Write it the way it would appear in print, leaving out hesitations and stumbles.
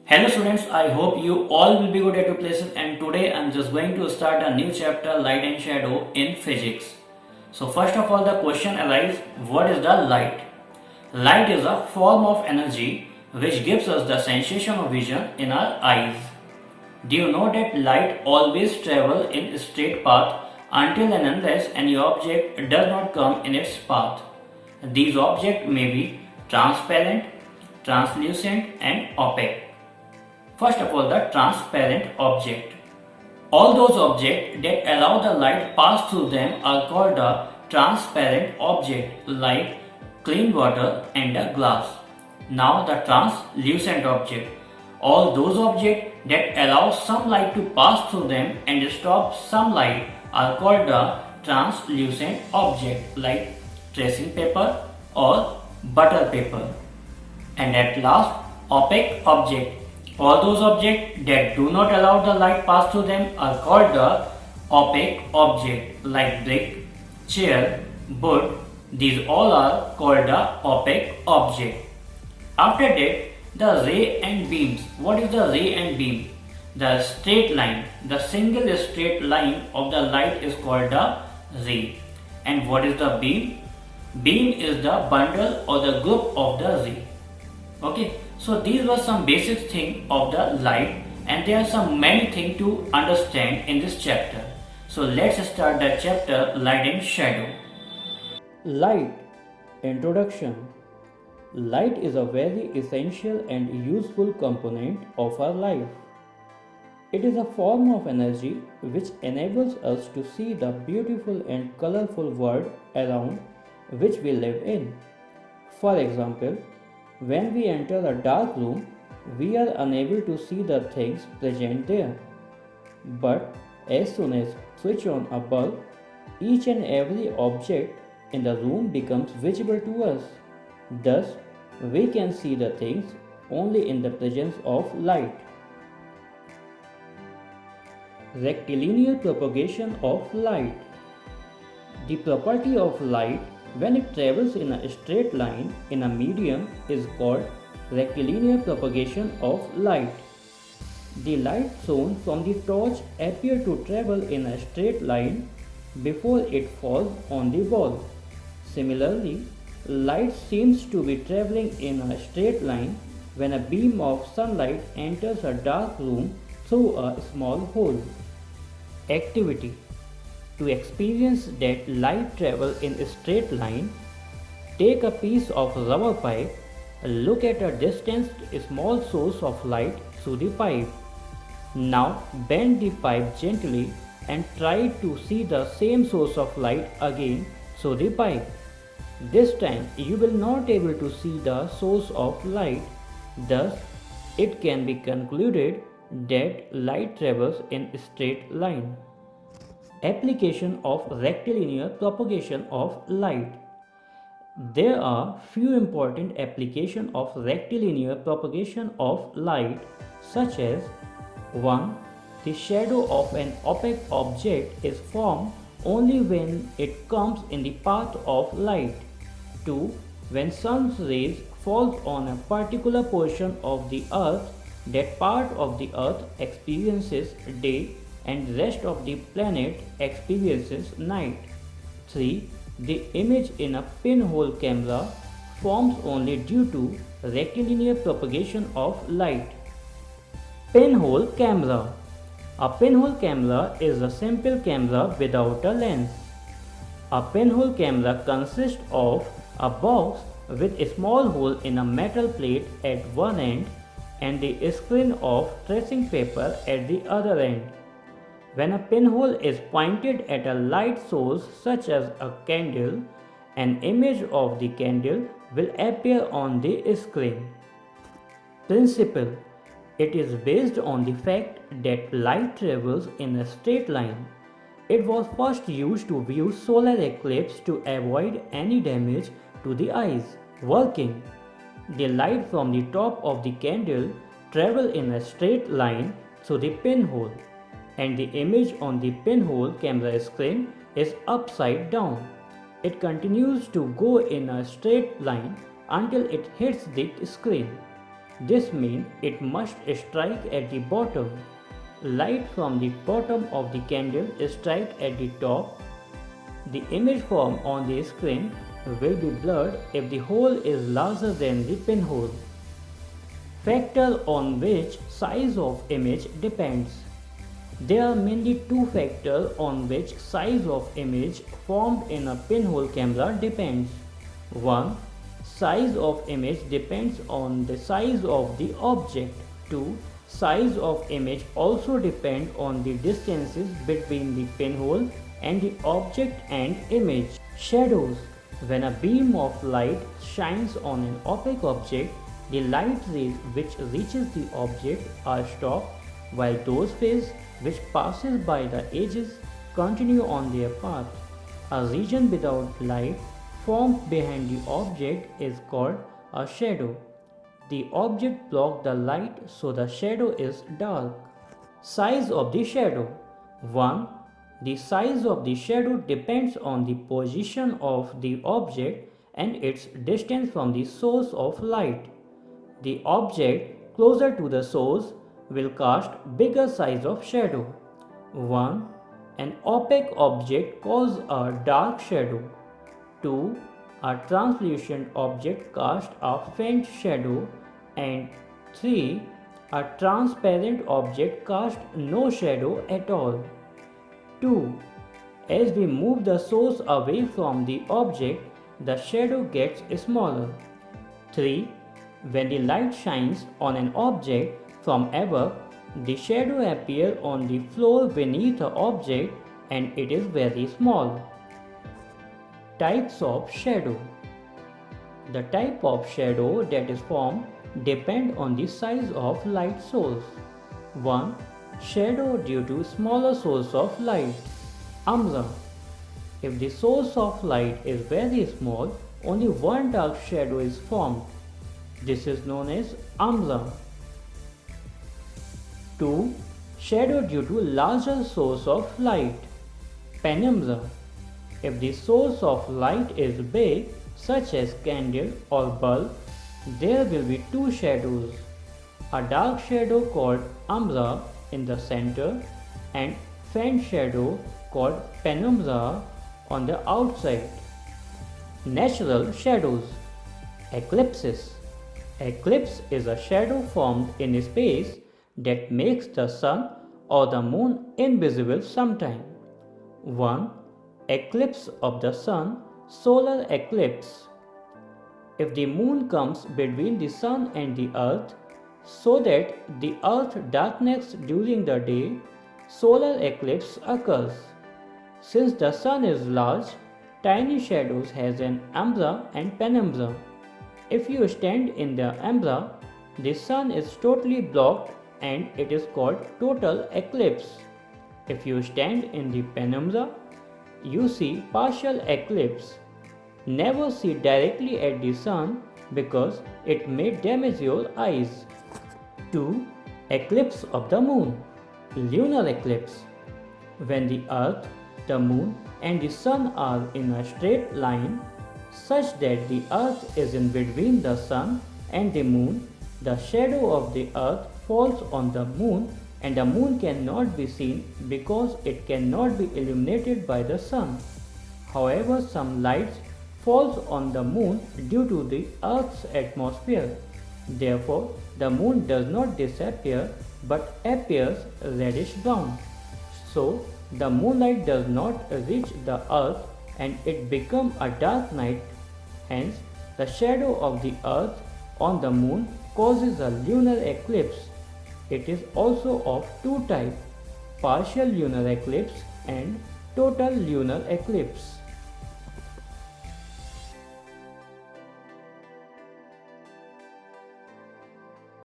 Hello students, I hope you all will be good at your places, and today I'm just going to start a new chapter, light and shadow in physics. So first of all, the question arises, what is the light? Light is a form of energy which gives us the sensation of vision in our eyes. Do you know that light always travels in a straight path until and unless any object does not come in its path? These objects may be transparent, translucent and opaque. First of all, the transparent object. All those objects that allow the light pass through them are called a transparent object, like clean water and a glass. Now the translucent object. All those objects that allow some light to pass through them and stop some light are called the translucent object, like tracing paper or butter paper. And at last, opaque object. All those objects that do not allow the light pass through them are called the opaque object, like brick, chair, wood. These all are called the opaque object. After that, the ray and beams. What is the ray and beam? The straight line, the single straight line of the light is called the ray. And what is the beam? Beam is the bundle or the group of the ray. Okay, so these were some basic things of the light, and there are some many things to understand in this chapter. So let's start the chapter, light and shadow. Light. Introduction. Light is a very essential and useful component of our life. It is a form of energy which enables us to see the beautiful and colorful world around which we live in. For example, when we enter a dark room, we are unable to see the things present there. But as soon as switch on a bulb, each and every object in the room becomes visible to us. Thus, we can see the things only in the presence of light. Rectilinear propagation of light. The property of light when it travels in a straight line in a medium is called rectilinear propagation of light. The light shown from the torch appears to travel in a straight line before it falls on the wall. Similarly, light seems to be traveling in a straight line when a beam of sunlight enters a dark room through a small hole. Activity. To experience that light travel in a straight line, take a piece of rubber pipe, look at a distant small source of light through the pipe. Now bend the pipe gently and try to see the same source of light again through the pipe. This time you will not able to see the source of light. Thus, it can be concluded that light travels in a straight line. Application of rectilinear propagation of light. There are few important applications of rectilinear propagation of light, such as 1. The shadow of an opaque object is formed only when it comes in the path of light. 2. When sun's rays falls on a particular portion of the earth, that part of the earth experiences day and rest of the planet experiences night. 3. The image in a pinhole camera forms only due to rectilinear propagation of light. Pinhole camera. A pinhole camera is a simple camera without a lens. A pinhole camera consists of a box with a small hole in a metal plate at one end and the screen of tracing paper at the other end. When a pinhole is pointed at a light source such as a candle, an image of the candle will appear on the screen. Principle. It is based on the fact that light travels in a straight line. It was first used to view solar eclipse to avoid any damage to the eyes. Working. The light from the top of the candle travels in a straight line through the pinhole, and the image on the pinhole camera screen is upside down. It continues to go in a straight line until it hits the screen. This means it must strike at the bottom. Light from the bottom of the candle strike at the top. The image formed on the screen will be blurred if the hole is larger than the pinhole. Factor on which size of image depends. There are mainly two factors on which size of image formed in a pinhole camera depends. 1. Size of image depends on the size of the object. 2. Size of image also depends on the distances between the pinhole and the object and image. Shadows. When a beam of light shines on an opaque object, the light rays which reaches the object are stopped, while those rays which passes by the edges continue on their path. A region without light formed behind the object is called a shadow. The object blocks the light, so the shadow is dark. Size of the shadow. 1. The size of the shadow depends on the position of the object and its distance from the source of light. The object closer to the source will cast bigger size of shadow. 1. An opaque object causes a dark shadow. 2. A translucent object casts a faint shadow. And 3. A transparent object casts no shadow at all. 2. As we move the source away from the object, the shadow gets smaller. 3. When the light shines on an object from above, the shadow appears on the floor beneath the object and it is very small. Types of shadow. The type of shadow that is formed depend on the size of light source. 1. Shadow due to smaller source of light. Umbra. If the source of light is very small, only one dark shadow is formed. This is known as umbra. 2. Shadow due to larger source of light. Penumbra. If the source of light is big, such as candle or bulb, there will be two shadows. A dark shadow called umbra in the center and faint shadow called penumbra on the outside. Natural shadows. Eclipses. Eclipse is a shadow formed in space that makes the sun or the moon invisible sometime. 1. Eclipse of the sun, solar eclipse. If the moon comes between the sun and the earth, so that the earth darkens during the day, solar eclipse occurs. Since the sun is large, tiny shadows has an umbra and penumbra. If you stand in the umbra, the sun is totally blocked and it is called total eclipse. If you stand in the penumbra, you see partial eclipse. Never see directly at the sun because it may damage your eyes. 2. Eclipse of the moon. Lunar eclipse. When the earth, the moon and the sun are in a straight line such that the earth is in between the sun and the moon, the shadow of the earth falls on the moon and the moon cannot be seen because it cannot be illuminated by the sun. However, some light falls on the moon due to the earth's atmosphere. Therefore, the moon does not disappear but appears reddish brown. So, the moonlight does not reach the earth and it becomes a dark night. Hence, the shadow of the earth on the moon causes a lunar eclipse. It is also of two types, partial lunar eclipse and total lunar eclipse.